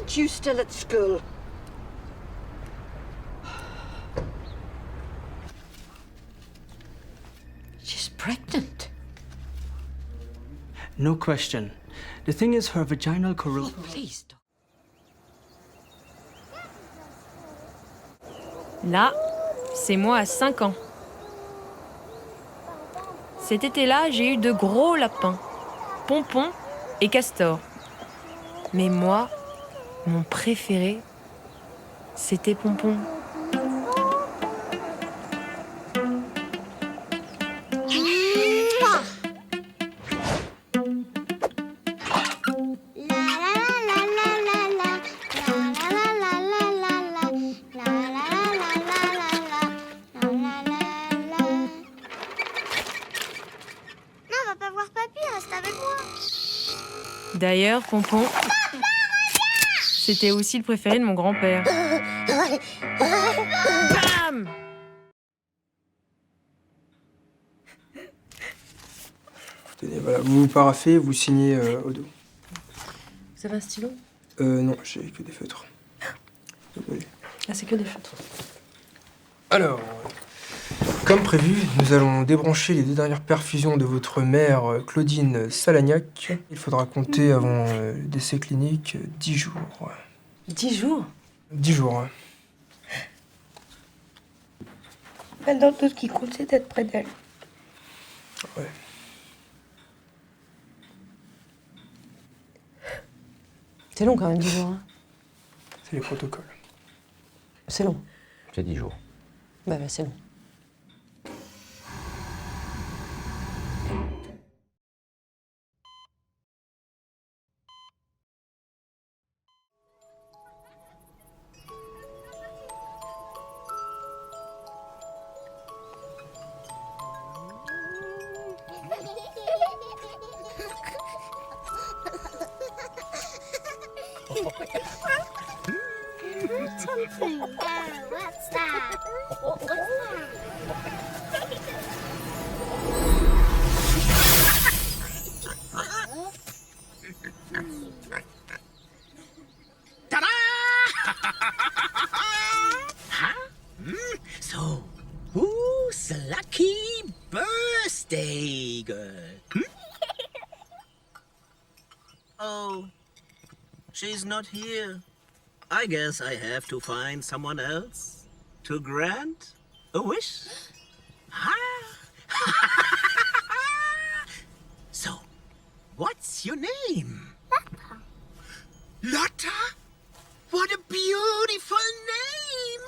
Aren't you still at school? She's pregnant. No question. The thing is, her vaginal correlation. Oh, please don't. Là, c'est moi à 5 ans. Cet été-là, j'ai eu de gros lapins, Pompon et Castor. Mais moi, mon préféré, c'était Pompon. D'ailleurs, Pompon, c'était aussi le préféré de mon grand-père. Bam! Tenez, voilà, vous vous paraffez, vous signez au dos. Vous avez un stylo? Non, j'ai que des feutres. Désolé. Ah, c'est que des feutres. Alors, comme prévu, nous allons débrancher les 2 dernières perfusions de votre mère, Claudine Salagnac. Il faudra compter avant le décès clinique 10 jours. 10 jours? 10 jours, hein. Maintenant, tout ce qui compte, c'est d'être près d'elle. Ouais. C'est long quand même, 10 jours. Hein. C'est les protocoles. C'est long. C'est 10 jours. Bah, c'est long. Something. Oh, what's that? What's that? Ta-da! Huh? So, who's the lucky birthday girl? Oh, she's not here. I guess I have to find someone else to grant a wish. So, what's your name? Lotta. Lotta? What a beautiful name!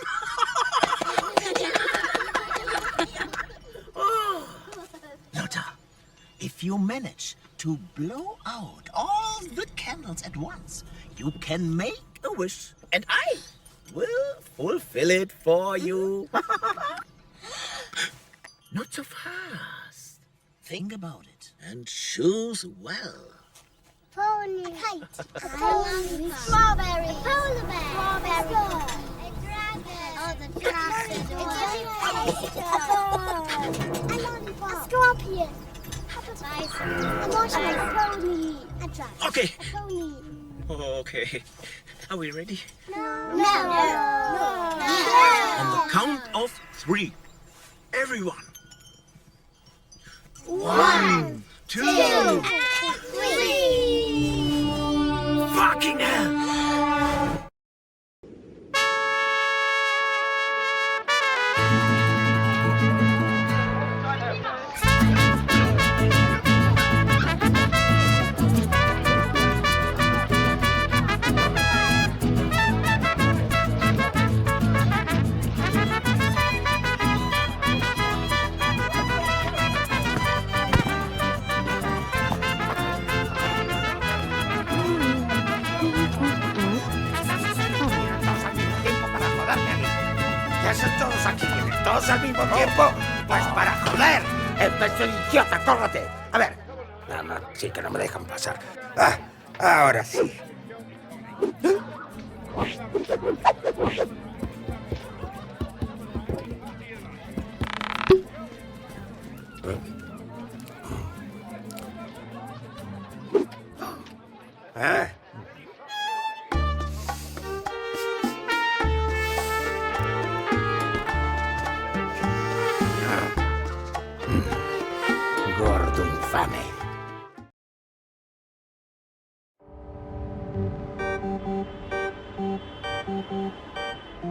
Oh, Lotta, if you manage to blow out all the candles at once, you can make a wish, and I will fulfill it for you. Not so fast. Think about it and choose well. Pony. A kite. A pony. Strawberry. A polar bear. Strawberry. A dragon. Oh, the dragon. A lollipop. A scorpion. A bison. A marshmallow. A pony. A dragon. Okay. A pony. Okay. Are we ready? No. No. On the count of 3. Everyone. 1, 2. 2, 3. Fucking hell! ¿Qué hacen todos aquí? ¿Vienen todos al mismo tiempo? Pues para joder. Empezó el idiota, córrate. A ver. No, no, sí que no me dejan pasar. Ah, ahora sí. ¿Eh?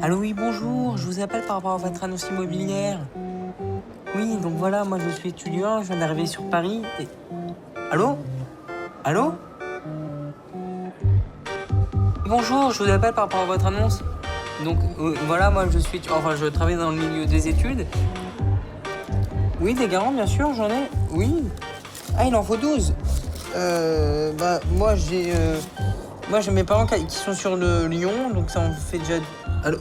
Allô, oui, bonjour, je vous appelle par rapport à votre annonce immobilière. Oui, donc voilà, moi je suis étudiant, je viens d'arriver sur Paris et... Allô? Allô? Bonjour, je vous appelle par rapport à votre annonce. Donc voilà, moi je suis... Enfin, je travaille dans le milieu des études. Oui, des garants, bien sûr, j'en ai. Oui. Ah, il en faut 12. Moi j'ai mes parents qui sont sur le Lyon, donc ça en fait déjà... Allô?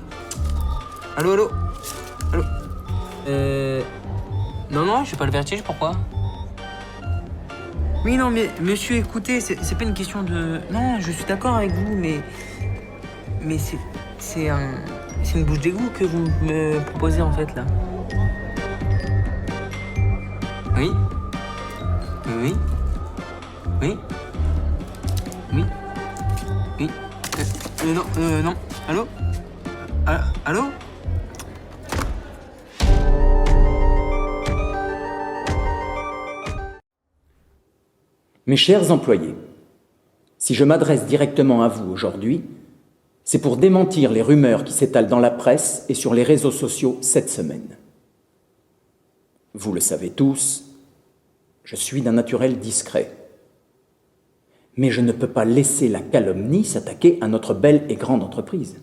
Allô? Non, je suis pas le vertige, pourquoi? Oui, non, mais monsieur, écoutez, c'est pas une question de... Non, je suis d'accord avec vous, mais c'est une bouche d'égout que vous me proposez, en fait, là. Oui? Oui? Oui? Oui? Oui? Non. Allô? Allô? Mes chers employés, si je m'adresse directement à vous aujourd'hui, c'est pour démentir les rumeurs qui s'étalent dans la presse et sur les réseaux sociaux cette semaine. Vous le savez tous, je suis d'un naturel discret. Mais je ne peux pas laisser la calomnie s'attaquer à notre belle et grande entreprise.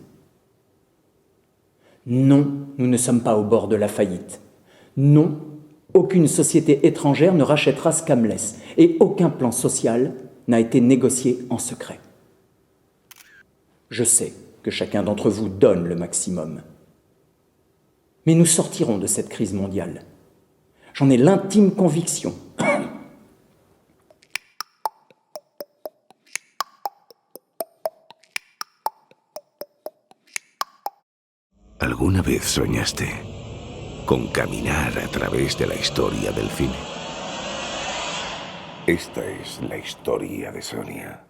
Non, nous ne sommes pas au bord de la faillite. Non, aucune société étrangère ne rachètera Scamless et aucun plan social n'a été négocié en secret. Je sais que chacun d'entre vous donne le maximum. Mais nous sortirons de cette crise mondiale. J'en ai l'intime conviction. ¿Alguna vez soñaste con caminar a través de la historia del cine? Esta es la historia de Sonia.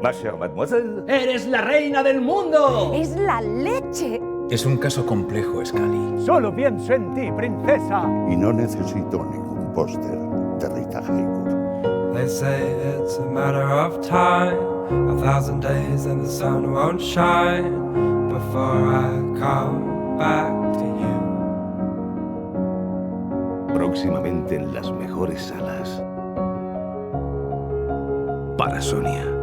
Ma chère mademoiselle. ¡Eres la reina del mundo! ¡Es la leche! Es un caso complejo, Scully. Solo pienso en ti, princesa. Y no necesito ningún póster de Rita Hayworth. They say it's a matter of time, 1,000 days and the sun won't shine before I come back to you. Próximamente en las mejores salas. Para Sonia.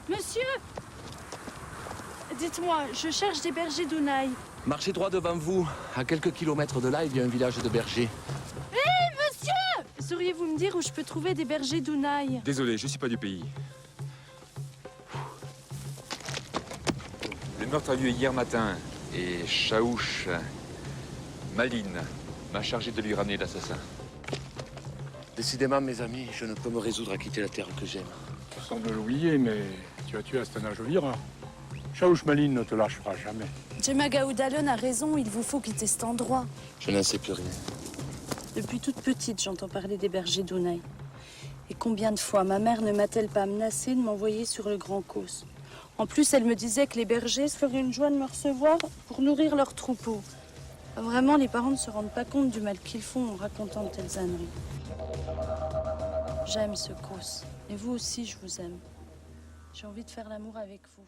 Monsieur! Dites-moi, je cherche des bergers d'Unai. Marchez droit devant vous. À quelques kilomètres de là, il y a un village de bergers. Hé, monsieur! Sauriez-vous me dire où je peux trouver des bergers d'Unai? Désolé, je suis pas du pays. Le meurtre a lieu hier matin et Chaouch Maline m'a chargé de lui ramener l'assassin. Décidément, mes amis, je ne peux me résoudre à quitter la terre que j'aime. Tu sembles l'oublier, mais tu as tué Astana Jolira. Chaouch Maline ne te lâchera jamais. Jemaga Oudalon a raison, il vous faut quitter cet endroit. Je n'en sais plus rien. Depuis toute petite, j'entends parler des bergers d'Unai. Et combien de fois ma mère ne m'a-t-elle pas menacée de m'envoyer sur le Grand Causse? En plus, elle me disait que les bergers se feraient une joie de me recevoir pour nourrir leurs troupeaux. Vraiment, les parents ne se rendent pas compte du mal qu'ils font en racontant de telles âneries. J'aime ce Causse. Et vous aussi, je vous aime. J'ai envie de faire l'amour avec vous.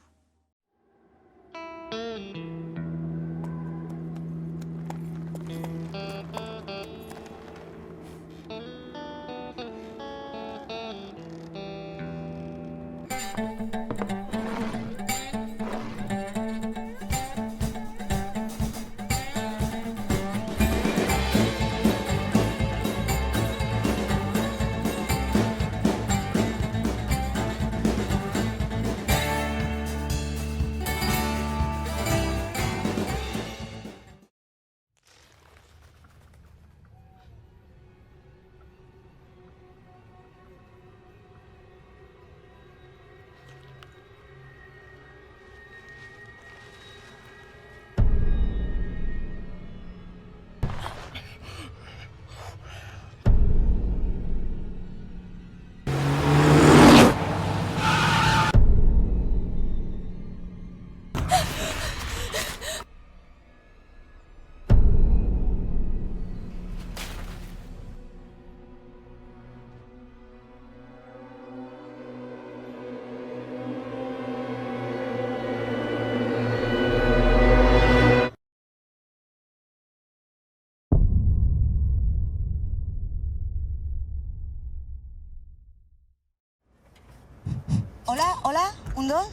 Hola, hola, un dos.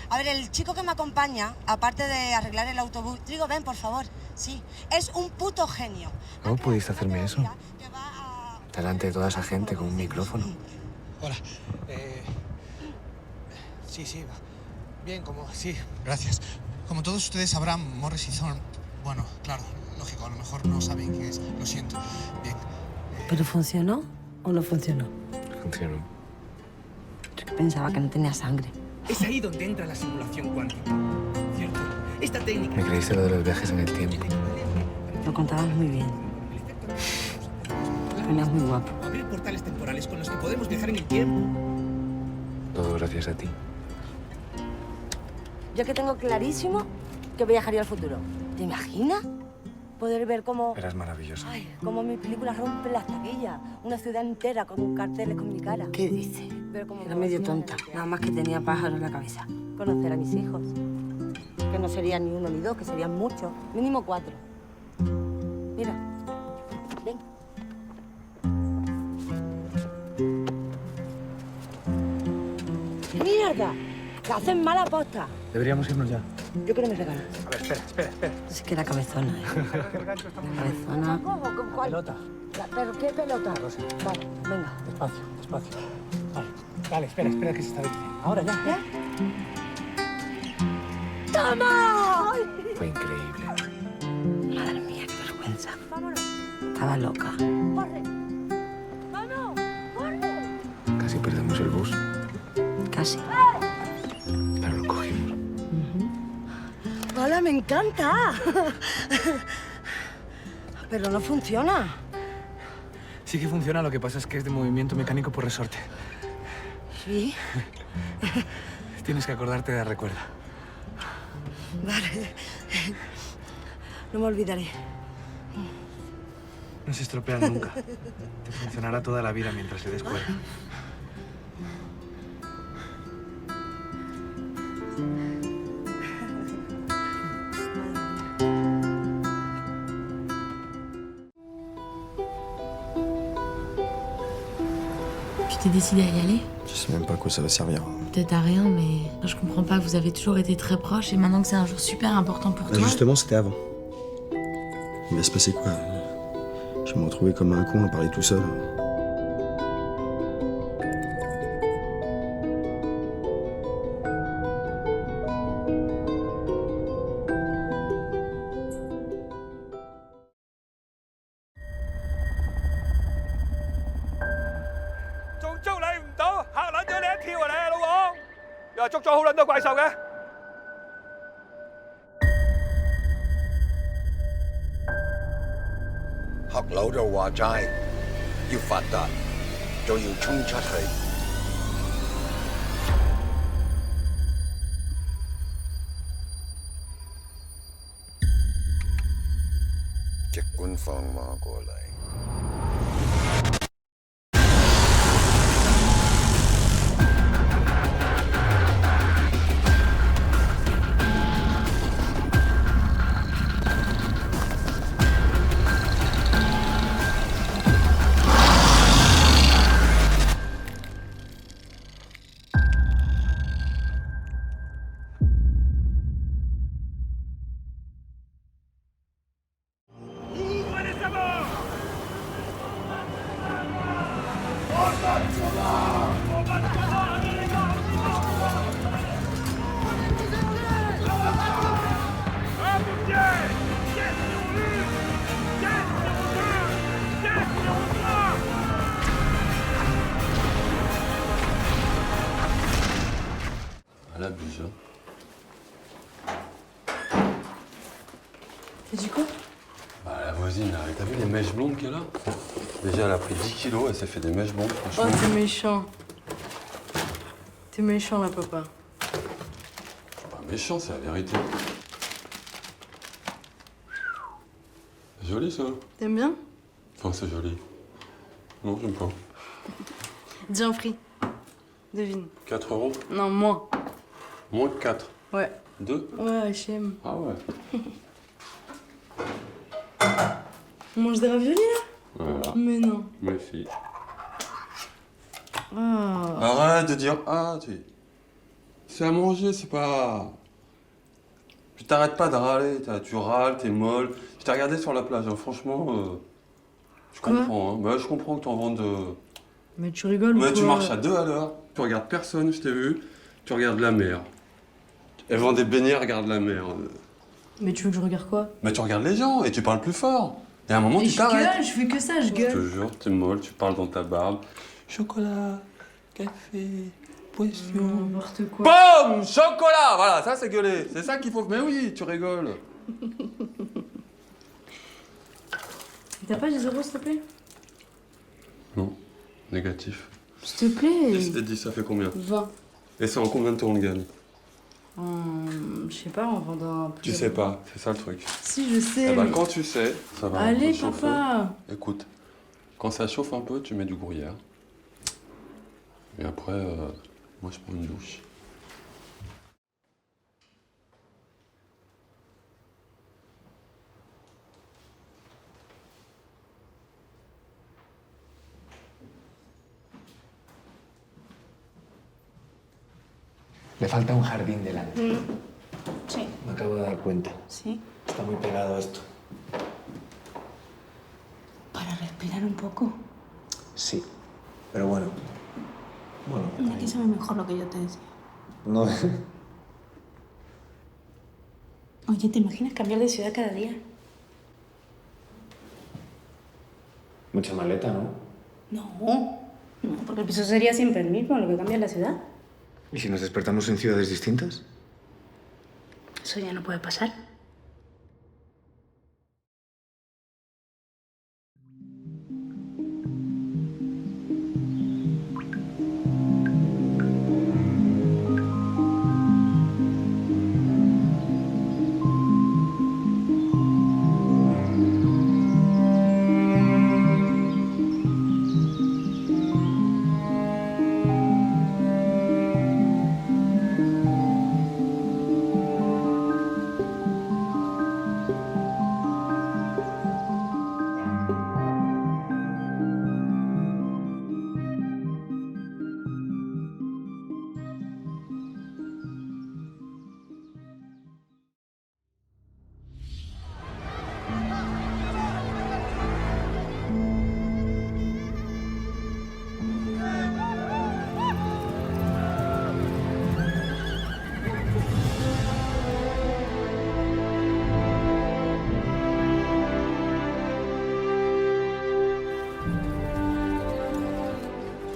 A ver, el chico que me acompaña, aparte de arreglar el autobús... Trigo, ven, por favor. Sí, es un puto genio. ¿Cómo pudiste hacerme eso? Delante de toda esa gente con un micrófono. Hola. Sí, va. Bien, sí, gracias. Como todos ustedes sabrán, Morris y Thorne... Bueno, claro, lógico, a lo mejor no saben quién es. Lo siento. Bien. ¿Pero funcionó o no funcionó? Funcionó. Yo que pensaba que no tenía sangre. Es ahí donde entra la simulación cuántica, ¿cierto? Esta técnica... Me creíste lo de los viajes en el tiempo. Lo contabas muy bien. Eras muy guapo. Abrir portales temporales con los que podemos viajar en el tiempo. Todo gracias a ti. Yo que tengo clarísimo que viajaría al futuro. ¿Te imaginas? Poder ver cómo... Eras maravillosa. Ay, cómo mis películas rompen las taquillas. Una ciudad entera con carteles con mi cara. ¿Qué dice? Era medio tonta. Nada más que tenía pájaros en la cabeza. Conocer a mis hijos. Que no serían ni uno ni dos, que serían muchos. Mínimo 4. Mira. Ven. ¡Mierda! ¡Que hacen mala posta! Deberíamos irnos ya. Yo quiero me regalas. A ver, espera. Es que era cabezona, ¿eh? Cabezona. ¿Cuál? Pelota. ¿Pero qué pelota? Vale, venga. Despacio. Vale, espera, que se está bien. Ahora ya. ¡Toma! Fue increíble. Madre mía, qué vergüenza. Vámonos. Estaba loca. ¡Corre! ¡Vamos! ¡Corre! Casi perdemos el bus. Casi. Pero lo cogimos. ¡Hola, me encanta! Pero no funciona. Sí que funciona, lo que pasa es que es de movimiento mecánico por resorte. ¿Sí? Tienes que acordarte de recuerda. Vale. No me olvidaré. No se estropean nunca. Te funcionará toda la vida mientras le des cuerda. Tu t'es décidé à y aller? Je sais même pas à quoi ça va servir. Peut-être à rien, mais je comprends pas. Vous avez toujours été très proches et maintenant que c'est un jour super important pour toi. Justement, c'était avant. Il va se passer quoi? Je vais me retrouver comme un con à parler tout seul. mèches blondes qu'elle a. Déjà, elle a pris 10 kilos, elle s'est fait des mèches blondes, Oh, franchement. t'es méchant. T'es méchant, là, papa. Pas méchant, c'est la vérité. C'est joli, ça. T'aimes bien? Enfin, c'est joli. Non, j'aime pas. Dis un prix. Devine. 4 euros? Non, moins. Moins que 4. Ouais. 2? Ouais, H&M. Ah ouais. On mange des raviolis, là? Voilà. Mais non. Mais si. Ah. Arrête de dire ah, c'est à manger, c'est pas. Puis t'arrêtes pas de râler, tu râles, t'es molle. Je t'ai regardé sur la plage, hein, franchement, je comprends. Hein. Bah, je comprends que t'en vendes. Mais tu rigoles ou Ouais, quoi? tu marches à 2 à l'heure, tu regardes personne, je t'ai vu, tu regardes la mer. Elle vend des beignets, regarde la mer. Mais tu veux que je regarde quoi? Mais tu regardes les gens et tu parles plus fort. Et à un moment, Et tu t'arrêtes. je fais que ça, je Je te gueule. jure, t'es molle, tu parles dans ta barbe. Chocolat, café, poisson. N'importe quoi. Pomme, chocolat, voilà, ça c'est gueulé. C'est ça qu'il faut. Mais oui, tu rigoles. T'as pas 10 euros, s'il te plaît? Non, négatif. S'il te plaît. Et je t'ai dit, ça fait combien? 20. Et c'est en combien de temps on le gagne? Je sais pas, en vendant un peu. Tu sais pas, c'est ça le truc. Si, je sais. Eh ben, mais- quand tu sais, ça va un Allez, peu chauffer. papa. Écoute, quand ça chauffe un peu, tu mets du gruyère. Et après, moi je prends une douche. Le falta un jardín delante. Sí. Me acabo de dar cuenta. Sí. Está muy pegado a esto. Para respirar un poco. Sí. Pero bueno. Bueno. No, que sabe mejor lo que yo te decía. No. Oye, ¿te imaginas cambiar de ciudad cada día? Mucha maleta, ¿no? No. No, porque el piso sería siempre el mismo, lo que cambia es la ciudad. ¿Y si nos despertamos en ciudades distintas? Eso ya no puede pasar.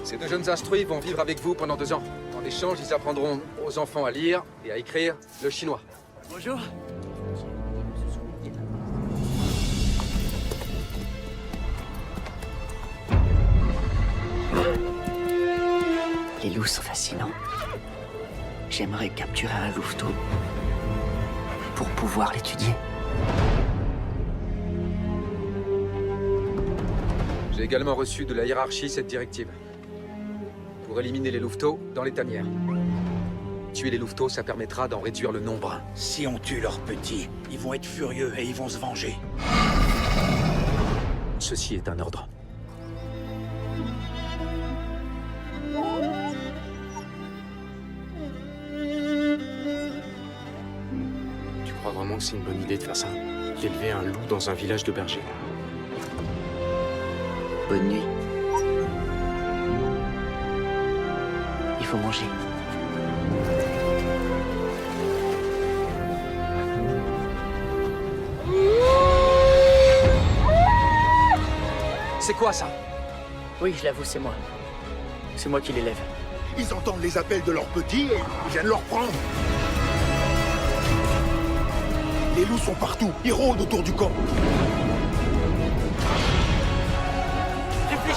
Ces deux jeunes instruits vont vivre avec vous pendant 2 ans. En échange, ils apprendront aux enfants à lire et à écrire le chinois. Bonjour. Les loups sont fascinants. J'aimerais capturer un louveteau pour pouvoir l'étudier. J'ai également reçu de la hiérarchie cette directive. Pour éliminer les louveteaux dans les tanières. Tuer les louveteaux, ça permettra d'en réduire le nombre. Si on tue leurs petits, ils vont être furieux et ils vont se venger. Ceci est un ordre. Tu crois vraiment que c'est une bonne idée de faire ça? D'élever un loup dans un village de bergers? Bonne nuit. Il faut manger. C'est quoi ça? Oui, je l'avoue, c'est moi. C'est moi qui l'élève. Ils entendent les appels de leurs petits et ils viennent leur prendre. Les loups sont partout. Ils rôdent autour du camp.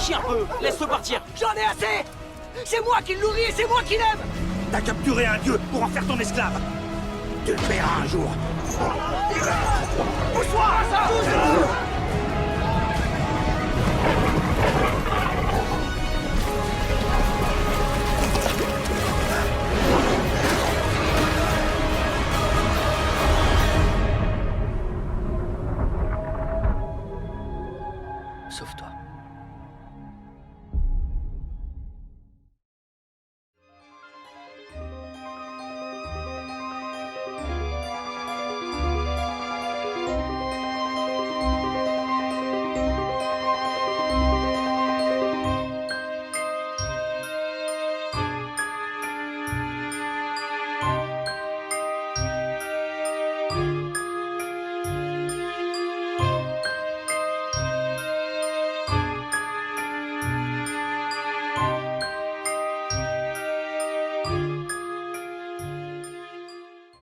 Réfléchis un peu. Laisse-le partir. J'en ai assez. C'est moi qui le nourris et c'est moi qui l'aime. T'as capturé un dieu pour en faire ton esclave. Tu le paieras un jour. Pousse-toi, ça. Sauve-toi.